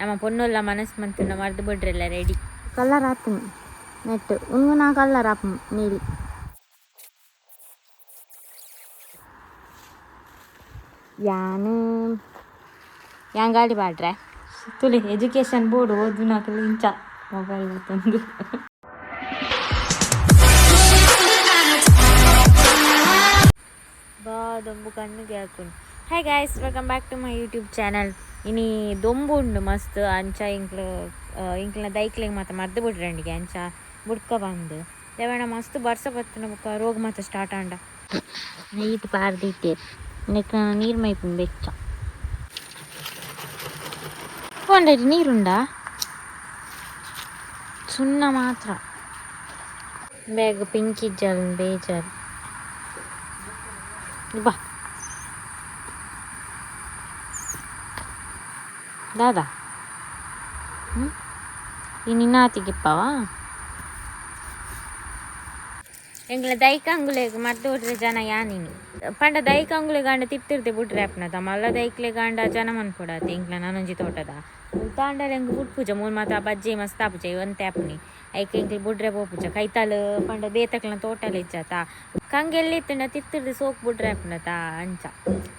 ನಮ್ಮ ಪೊನ್ನೊಲ್ಲ ಮನಸ್ಸು ಮಂತುಂಡ ಮರ್ದು ಬಿಡ್ರೆಲ್ಲ ರೆಡಿ ಕಲರ್ ಆತನು ನೆಟ್ ಉಂಗು ನಾ ಕಲರ್ ಆಪ ನೀಲಿ ಯಾನು ಯಾಂಗಾಡಿ ಬಾಡ್ರೆ ತುಳಿ ಎಜುಕೇಶನ್ ಬೋರ್ಡ್ ಓದು ನಾಕಲ್ಲಿ ಇಂಚ ಮೊಬೈಲ್ ತಂದು ದೊಂಬು ಕಣ್ಣಿಗೆ ಹಾಕೊಂಡು hi guys welcome back to my YouTube channel ಇನಿ ದೊಂಬು ಉಂಡು ಮಸ್ತ್ ಅಂಚ ಇಂಕ್ಲ ದೈಕ್ಲೆಗೆ ಮಾತ್ರ ಮರ್ದು ಬಿಡ್ರಂಡಿಗೆ ಅಂಚ ಬುಡ್ಕ ಬಂದು ದೇವಣ್ಣ ಮಸ್ತ್ ಬರ್ಸ ಬತ್ತಿನ ಬುಕ್ಕ ರೋಗ ಮಾತ್ರ ಸ್ಟಾರ್ಟ್ ಆಂಡ ನೀಟ್ ಪಾರ್ದಿಟ್ಟೆ ನೆಕ್ಕ ನೀರು ಮೈಪುಂಡು ಬೆಚ್ಚ ಕೊಂಡೈತಿ ನೀರುಂಡಾ ಸುಣ್ಣ ಮಾತ್ರ ಬೇಗ ಪಿಂಕಿಜ್ಜಲ್ ಬೇಜಾರು ಬಾ ದಾದಾ ಈ ನಿನ್ನಾತಿಗೆಪ್ಪವಾ ಎಂಗ್ಲ ದೈಕ ಅಂಗುಲೆಗ್ ಮದ್ದು ಬಿಟ್ರೆ ಜನ ಯಾನಿನಿ ಪಂಡ ದೈಕ ಅಂಗುಲೆ ಗಾಂಡ ತಿಪ್ತಿರ್ತೆ ಬಿಟ್ರೆ ಅಪ್ನದ ಮಲ್ಲ ದೈಕ್ಲೆ ಗಾಂಡ ಜನ ಮನ್ಪೊಡತ್ತೆ ಎಂಗ್ಲ ನಾನೊಂಜಿ ತೋಟದ ತಾಂಡಲ ಎಂಗ್ ಬುಟ್ ಪೂಜ ಮೂಲ್ ಮಾತ ಬಜ್ಜೆ ಮಸ್ತ್ ಆಪುಜ ಒಂತೆ ಆಪುನಿ ಐಕ ಎಂಕ್ಲಿ ಬುಡ್ರೆ ಪೋಪುಜ ಕೈತಾಲು ಪಂಡ ಬೇತಕ್ಲ ತೋಟಲ್ ಇಜ್ಜಾತ ಕಂಗೆಲ್ಲಿತ್ತಂಡ ತಿರ್ತಿರ್ದು ಸೋಕ್ ಬಿಡ್ರೆ ಅಪ್ನತ ಅಂಚ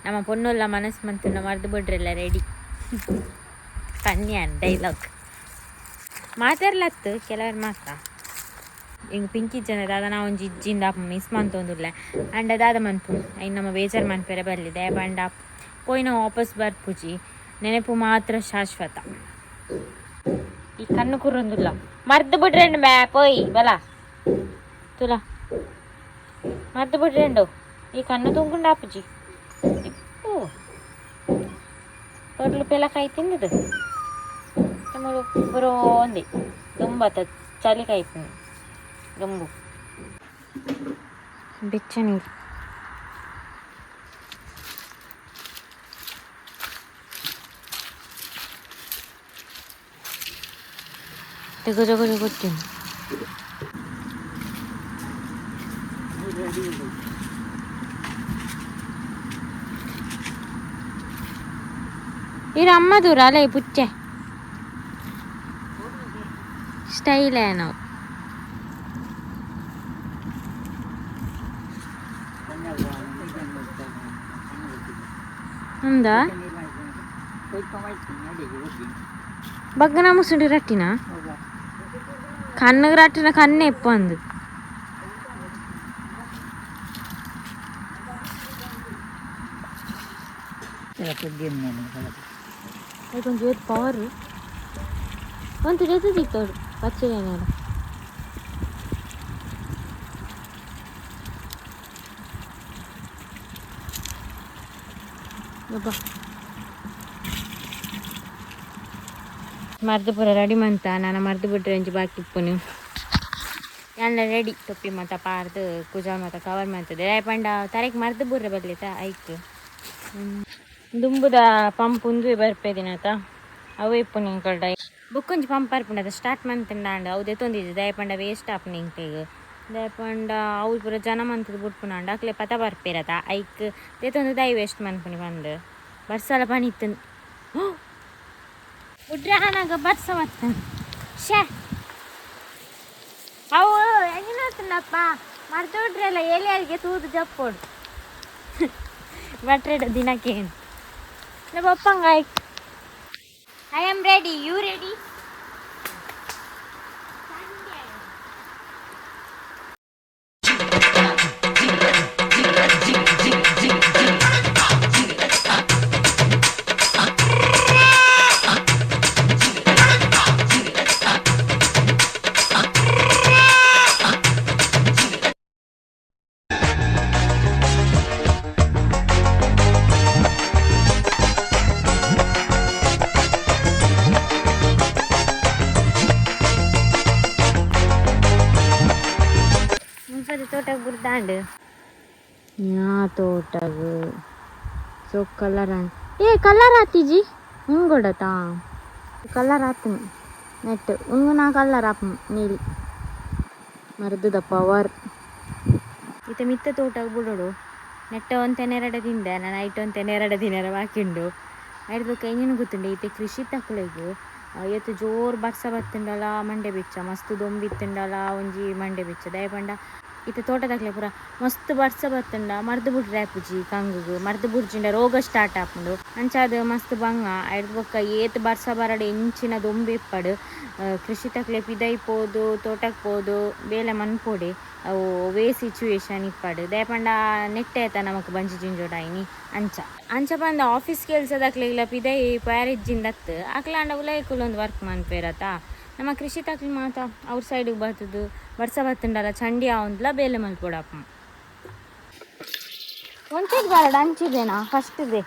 ನಮ್ಮ ಪೊನ್ನೊಲ್ಲ ಮನಸ್ಸು ಮಂತುಂಡ ಮರ್ದು ಬಿಡ್ರೆಲ್ಲ ರೆಡಿ ಪನ್ಯಾನ್ ಡೈಲಾಗ್ ಮಾತಾಡ್ಲತ್ತು ಕೆಲವರು ಮಾತ್ರ ಹಿಂಗೆ ಪಿಂಕಿ ಜನ ದಾದ ನಾ ಒಂಜಿ ಇಜ್ಜಿಂದ ಮಿಸ್ ಮಂತೊಂದುಲ್ಲೆ ಅಂಡ ದಾದ ಮನ್ಪು ಐನ್ ನಮ್ಮ ಬೇಜಾರು ಮನ್ಪೆರೆ ಬರ್ಲಿದೆ ಪಂಡ ಪೋಯ್ನ ವಾಪಸ್ ಬರ್ಪುಜಿ ನೆನಪು ಮಾತ್ರ ಶಾಶ್ವತ ಈ ಕಣ್ಣು ಕುರೊಂದುಲ್ಲ ಮರ್ದು ಬಿಡ್ರೆಂಡು ಬ್ಯಾ ಪೋಯ್ ಬಲ ತುಲ ಮರ್ದು ಬಿಡ್ರೆಂಡು ಈ ಕಣ್ಣು ತುಂಗುಂಡು ಆಪುಜಿ ಇಪ್ಪು ಪೊರ್ಲು ಪೆಲಕಾಯಿ ತಿಂದದು ತಮ್ಮಳು ಬರೋಂದಿ ತುಂಬ ಚಳಿ ಕಾಯ್ತು ಗಂಬು ಬೆಚ್ಚ ನೀರು ತೆಗೋ ಗೊತ್ತೇನು ಇದು ಅಮ್ಮ ದೂರ ಅಲ್ಲೇ ಪುಚ್ಚೆ ಸ್ಟೈಲ್ ನಾವು ఉందా బగ్గన ముసుండి రట్టిన కన్నుకు రట్టిన కన్ను ఎప్పు అందు కొంచెం చేతి పవర్ కొంత చేతి తీస్తాడు పచ్చడి ಮರ್ದು ಪೂರ ರೆಡಿ ಮಂತ ನಾನು ಮರ್ದು ಬಿಟ್ರೆ ಅಂಚಿ ಬಾಕಿ ಇಪ್ಪುನು ಎಲ್ಲ ರೆಡಿ ತೊಪ್ಪಿ ಮತ್ತು ಪಾರ್ದು ಕುಜಾ ಮತ್ತು ಕವರ್ ಮಾಡ್ತದೆ ಪಂಡ ತರಕ್ಕೆ ಮರ್ದು ಬುರ್ರೆ ಬರ್ಲಿತ ಐಕ್ ದುಂಬುದ ಪಂಪ್ ಉಂದು ಬರ್ಪೇದಿನತ ಅವು ಇಪ್ಪುನಿ ಇಂಕೊಳ್ಡ ಬುಕ್ಕೊಂಜಿ ಪಂಪ್ ಬರ್ಪುಂಡದ ಸ್ಟಾರ್ಟ್ ಮಂತಂಡ ಅವು ದೆತ್ತೊಂದಿದ್ದು ದಯಪಂಡ ವೇಸ್ಟ್ ಆಪುನಿ ಇಂಕ್ಲೆಗ್ ದಯಪಂಡ ಅವು ಪೂರ ಜನ ಮಂತದ ಬಿಟ್ಪುನಾಂಡ ಅಕ್ಲೆ ಪತ ಬರ್ಪೇರತ ಐಕ್ ದೆತ್ತೊಂದು ದೈ ವೇಸ್ಟ್ ಮನ್ಪುನಿ ಬಂದು ಬರ್ಸಲ ಪನಿ ಇತ್ತು ಉಡ್ರಾನಾಗ ಬರ್ಸ ಮತ್ತೆ ಶೇ ಅವು ಹೆಂಗಿನತ್ತಪ್ಪ ಮರ್ತುಬಿಟ್ರಲ್ಲ ಎಲೆಯಾರಿಗೆ ತೂದು ಜಪ್ಪೋಡು ಬಟ್ರೆಡ ದಿನಕ್ಕೆ ಬಪ್ಪಂಗ I am ready you ready ತೋಟಕ್ಕೆ ಬಿಡ್ದಾಂಡು ಯಾ ತೋಟಗ ಸೊ ಕಲರ್ ಕಲರ್ ಆತಿಜಿ ಹಿಂಗೆ ಕೊಡತಾ ಕಲರ್ ಆತನು ನೆಟ್ ಉಂಗು ನಾ ಕಲರ್ ಆಪ ನೀಲಿ ಮರದುದ ಪವರ್ ಈತ ಮಿತ್ತ ತೋಟಕ್ಕೆ ಬಿಡೋಡು ನೆಟ್ಟ ಒಂತೆನೆರಡು ತಿಂದೆ ನಾನು ಐಟ್ ಒಂತೆನೆರಡು ದಿನ ಬಾಕಿಂಡು ಐಡ್ಬೇಕು ಹೆಂಗೇನು ಗೊತ್ತುಂಡೆ ಈತ ಕೃಷಿ ತಕ್ಕಳಿಗೂ ಎತ್ತು ಜೋರು ಬರ್ಸ ಬತ್ತುಂಡಲ ಮಂಡೆ ಬಿಚ್ಚ ಮಸ್ತ್ ದೊಂಬಿತ್ತುಂಡಲ ಒಂಜಿ ಮಂಡೆ ಬಿಚ್ಚ ದಯ ಪಂಡ ಇತ್ತೆ ತೋಟದಾಗ್ಲೆ ಪೂರ ಮಸ್ತ್ ಬರ್ಸ ಬತ್ತುಂಡ ಮರ್ದ್ ಬುಡ್ರೆ ಆಪುಜಿ ಕಂಗುಗು ಮರ್ದ್ ಬುಡ್ಜಿಂಡ ರೋಗ ಸ್ಟಾರ್ಟ್ ಆಪುಂಡು ಅಂಚಾದ ಮಸ್ತ್ ಬಂಗ ಐಡ್ ಬೊಕ್ಕ ಏತ್ ಬರ್ಸ ಬರಡ್ ಎಂಚಿನ ದೊಂಬೆಪ್ಪಡು ಕೃಷಿ ತಕ್ಲೆ ಪಿದೈಪೋದು ತೋಟಕ್ಕೆ ಪೋದು ಬೇಲೆ ಮನ್ಪೊಡೆ ಅವು ವೇ ಸಿಚುವೇಶನ್ ಇಪ್ಪಡು ದಯ ಪಂಡ ನೆಟ್ಟೆ ಆಯ್ತ ನಮಕ್ ಬಂಜಿ ಜಿಂಜೋಡಾಯಿನಿ ಅಂಚ ಬಂದ ಆಫೀಸ್ ಕೆಲ್ಸದಾಕ್ಲೆ ಇಲ್ಲ ಪಿದೈ ಪ್ಯಾರೇಜಿಂದತ್ತು ಅಕ್ಲಾಂಡ ಉಲೈಕುಲೊಂದು ವರ್ಕ್ ಮನ್ಪೇರತ ನಮ್ಮ ಕೃಷಿ ತಕ್ಲಿ ಮಾತ ಅವ್ರ ಸೈಡಿಗೆ ಬರ್ತದು ಬರ್ಸ ಬತ್ತುಂಡಲ್ಲ ಚಂಡಿ ಅವಂದ್ಲ ಬೇಲೆ ಮಲ್ಪೊಡಪ್ಪ ಒಂಚೆಗೆ ಬಾರಡ ಅಂಚಿದೇನಾ ಫಸ್ಟ್ ಇದೆ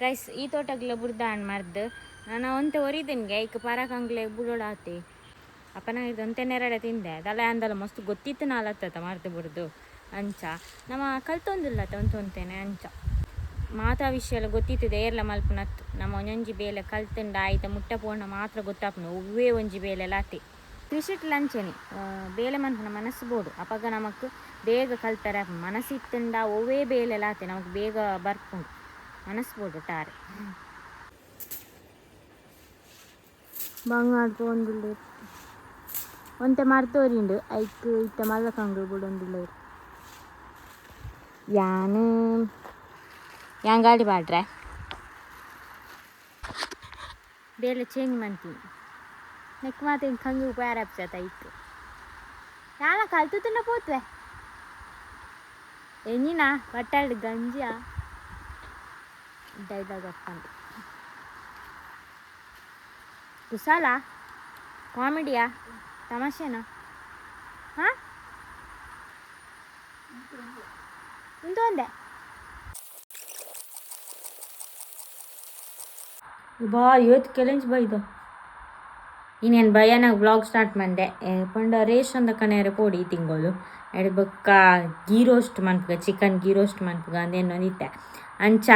ಗೈಸ್ ಈ ತೋಟಗ್ಲ ಬುಡ್ದಾಣ್ ಮರ್ದ್ ನಾನು ಒಂತೆ ಒರಿದೆನ್ಗೆ ಈಗ ಪರಕಂಗ್ಲೆ ಬುಡೋಡಾತೆ ಅಪ್ಪನ ಒಂತೆ ನೆರಡೆ ತಿಂದೆ ತಲೆ ಅಂದಲ್ಲ ಮಸ್ತ್ ಗೊತ್ತಿತ್ತು ನಾಲತ್ತ ಮರ್ದು ಬಿಡ್ದು ಅಂಚ ನಮ್ಮ ಕಲ್ತೊಂದಿಲ್ಲತ್ತ ಒಂತೊಂತೇನೆ ಅಂಚ ಮಾತಾ ವಿಷಯ ಎಲ್ಲ ಗೊತ್ತಿತ್ತದೆ ಏರ್ಲ ಮಲ್ಪನತ್ತು ನಮ್ಮ ಒಂಜೊಂಜಿ ಬೇಲೆ ಕಲ್ತುಂಡ ಆಯ್ತ ಮುಟ್ಟ ಪೋಣ ಮಾತ್ರ ಗೊತ್ತಾಪುನು ಒವ್ವೇ ಒಂಜಿ ಬೇಲೆ ಲಾತೆ ಕೃಷಿಟ್ ಲಂಚೆನಿ ಬೇಲೆ ಮನ್ಪನ ಮನಸ್ಸು ಬೋಡು ಅಪಗ ನಮಕ್ ಬೇಗ ಕಲ್ತಾರೆ ಮನಸ್ಸಿತ್ತುಂಡ ಒವ್ವೇ ಬೇಲೆ ಲಾತೆ ನಮಕ್ ಬೇಗ ಬರ್ಪುಂಡು ಮನಸ್ಸು ಬೋಡು ಟಾರೆ ಬಂಗಾಡ್ದು ಒಂದಿಲ್ಲ ಒಂತೆ ಮರ್ತೋರಿಂಡು ಐಕ್ ಇತ್ತ ಮಲ್ಲಕಂಗ್ಳು ಬಿಡೊಂದಿಲ್ಲ ಯಾನು ಯಾಂಗಾಡಿ ಬಾಡ್ರೆ ಬೇಲೆ ಚೇಂಜ್ ಮಾಡ್ತೀನಿ ನೆಕ್ ಮಾತು ಕಂಗು ಪ್ಯಾರ ಅಪ್ಸತ ಇತ್ತು ಯಾನ ಕಲ್ತು ತಿನ್ನ ಪೋತ್ವೆ ಎಣ್ಣಿನ ಬಟ್ಟಾಡು ಗಂಜಿಯ ಡೈಲಾಗ್ ಅಪ್ಪಂದು ಕುಸಾಲ ಕಾಮಿಡಿಯಾ ತಮಾಷೆನಾ ಹಾಂ ಒಂದೇ ಬಾ ಇವತ್ತು ಕೆಲೆಂಜ್ ಬೈದು ಇನ್ನೇನು ಭಯನಾಗ ವ್ಲಾಗ್ ಸ್ಟಾರ್ಟ್ ಮಾಡಿದೆ ಪಂಡ ರೇಷನ್ ಕನೆಯರೆ ಪೋಡಿ ತಿಂಗಳು ಎಡ್ ಬೊಕ್ಕ ಗೀ ರೋಸ್ಟ್ ಮನ್ಪುಗ ಚಿಕನ್ ಗೀ ರೋಸ್ಟ್ ಮನ್ಪುಗ ಅಂದೇನೊಂದಿತ್ತೆ ಅಂಚ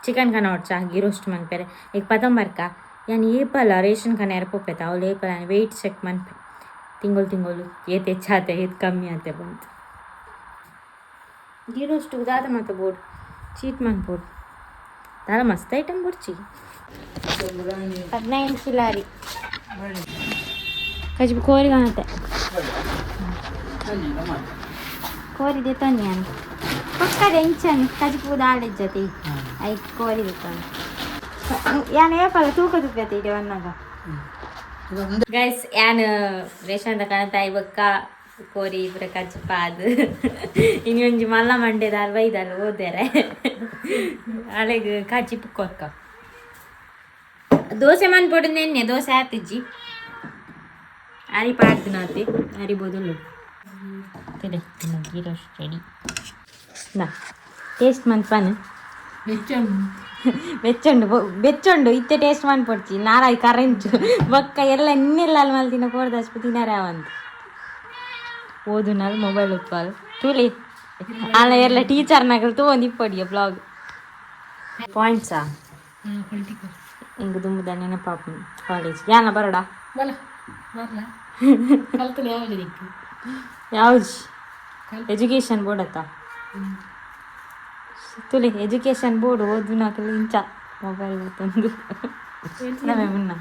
ಚಿಕನ್ ಕನ ಹೊಡ್ಚ ಗೀ ರೋಸ್ಟ್ ಮನ್ಪೆರೆ ಈಗ ಪತಂಬರ್ಕ ಯಾನ್ ಯepala ರೇಷನ್ ಕನೆಯರೆ ಪೊಪ್ಪೆತ ಅವಳು ಯepala ವೆಯ್ಟ್ ಚೆಕ್ ಮನ್ಪೆ ತಿಂಗಳು ಏತ್ ಹೆಚ್ಚಾತೆ ಏತ್ ಕಮ್ಮಿ ಆತೆ ಬಂತು ಗೀ ರೋಸ್ಟ್ ದಾದ ಮಾತ ಬೋರ್ಡ್ ಚೀಟ್ ಮನ್ಪೋಡು ದಾದ ಮಸ್ತ್ ಐಟಮ್ ಬುಡ್ಚಿ 15 ಕಿಲಾರಿ ಕಜ್ಬಿ ಕೋರಿ ಕಾಣತ್ತೆ ಕೋರಿ ದೇತಾನೆ ಯಾನು ಪಕ್ಕದ ಎಂಚನ್ ಕಜ್ಬು ದಾಳಿದ ಜೊತೆ ಐದು ಕೋರಿ ದೇತಾನೆ ಯಾನು ಯepala ತೂಕ ತುಪ್ಪೈತೆ ಇದೆ ಒನ್ನಾಗ ಗೈಸ್ ಯಾನು ರೇಷನ್ ಕಾಣತಾಯಿ ಬೊಕ್ಕ ಕೋರಿ ಇಬ್ಬರ ಕಜ್ಪ ಅದು ಇನ್ನೊಂಜಿ ಮಲ್ಲ ಮಂಡ್ಯದಾರು ಬೈದಾರು ಓದ್ಯಾರೆ ಅಳೆಗೆ ಕಜ್ಜಿಪ್ ಕೊರ್ಕ ದೋಸೆ ಮನ್ಪೊಡು ನೆನ್ನೆ ದೋಸೆ ಆತಿಜ್ಜಿ ಅರಿ ಪಾಡ್ದು ನಾತಿ ಅರಿಬೋದುಲ್ಲು ತಿಡೆ ಗೀ ರೋಸ್ಟ್ ರೆಡಿ ನಾ ಟೇಸ್ಟ್ ಮನ್ಪಾನು ಬೆಚ್ಚೊಂಡು ಇತ್ತೆ ಟೇಸ್ಟ್ ಮನ್ಪೊಡ್ಚಿ ನಾರಾಯ್ ಕರೆಂಚು ಬೊಕ್ಕ ಎಲ್ಲ ಇನ್ನೆಲ್ಲ ಅಲ್ಲಿ ಮಲ್ತಿನ ಕೋಡ್ದಷ್ಟು ತಿನ್ನಾರೆ ಅವಂತ ಓದು ನಾಲ್ ಮೊಬೈಲ್ ಉತ್ಪಾಲ್ ತೂಲಿ ಅಲ್ಲ ಎಲ್ಲ ಟೀಚರ್ನಾಗಲ್ ತೂ ಒಂದು ಇಪ್ಪಡಿಯ ಬ್ಲಾಗ್ ಪಾಯಿಂಟ್ಸಾ ಹಿಂಗೆ ದುಂಬುದ ನೆನಪಾಪ ಕಾಲೇಜ್ ಯಾನ ಬರೋಡ ಯಾವ್ದು ಎಜುಕೇಶನ್ ಬೋರ್ಡ್ ಅತ್ತ ತುಲಿ ಎಜುಕೇಶನ್ ಬೋರ್ಡ್ ಓದು ನಾಕಲ್ಲಿ ಇಂಚ ಮೊಬೈಲ್ ತಂದು ಮುನ್ನ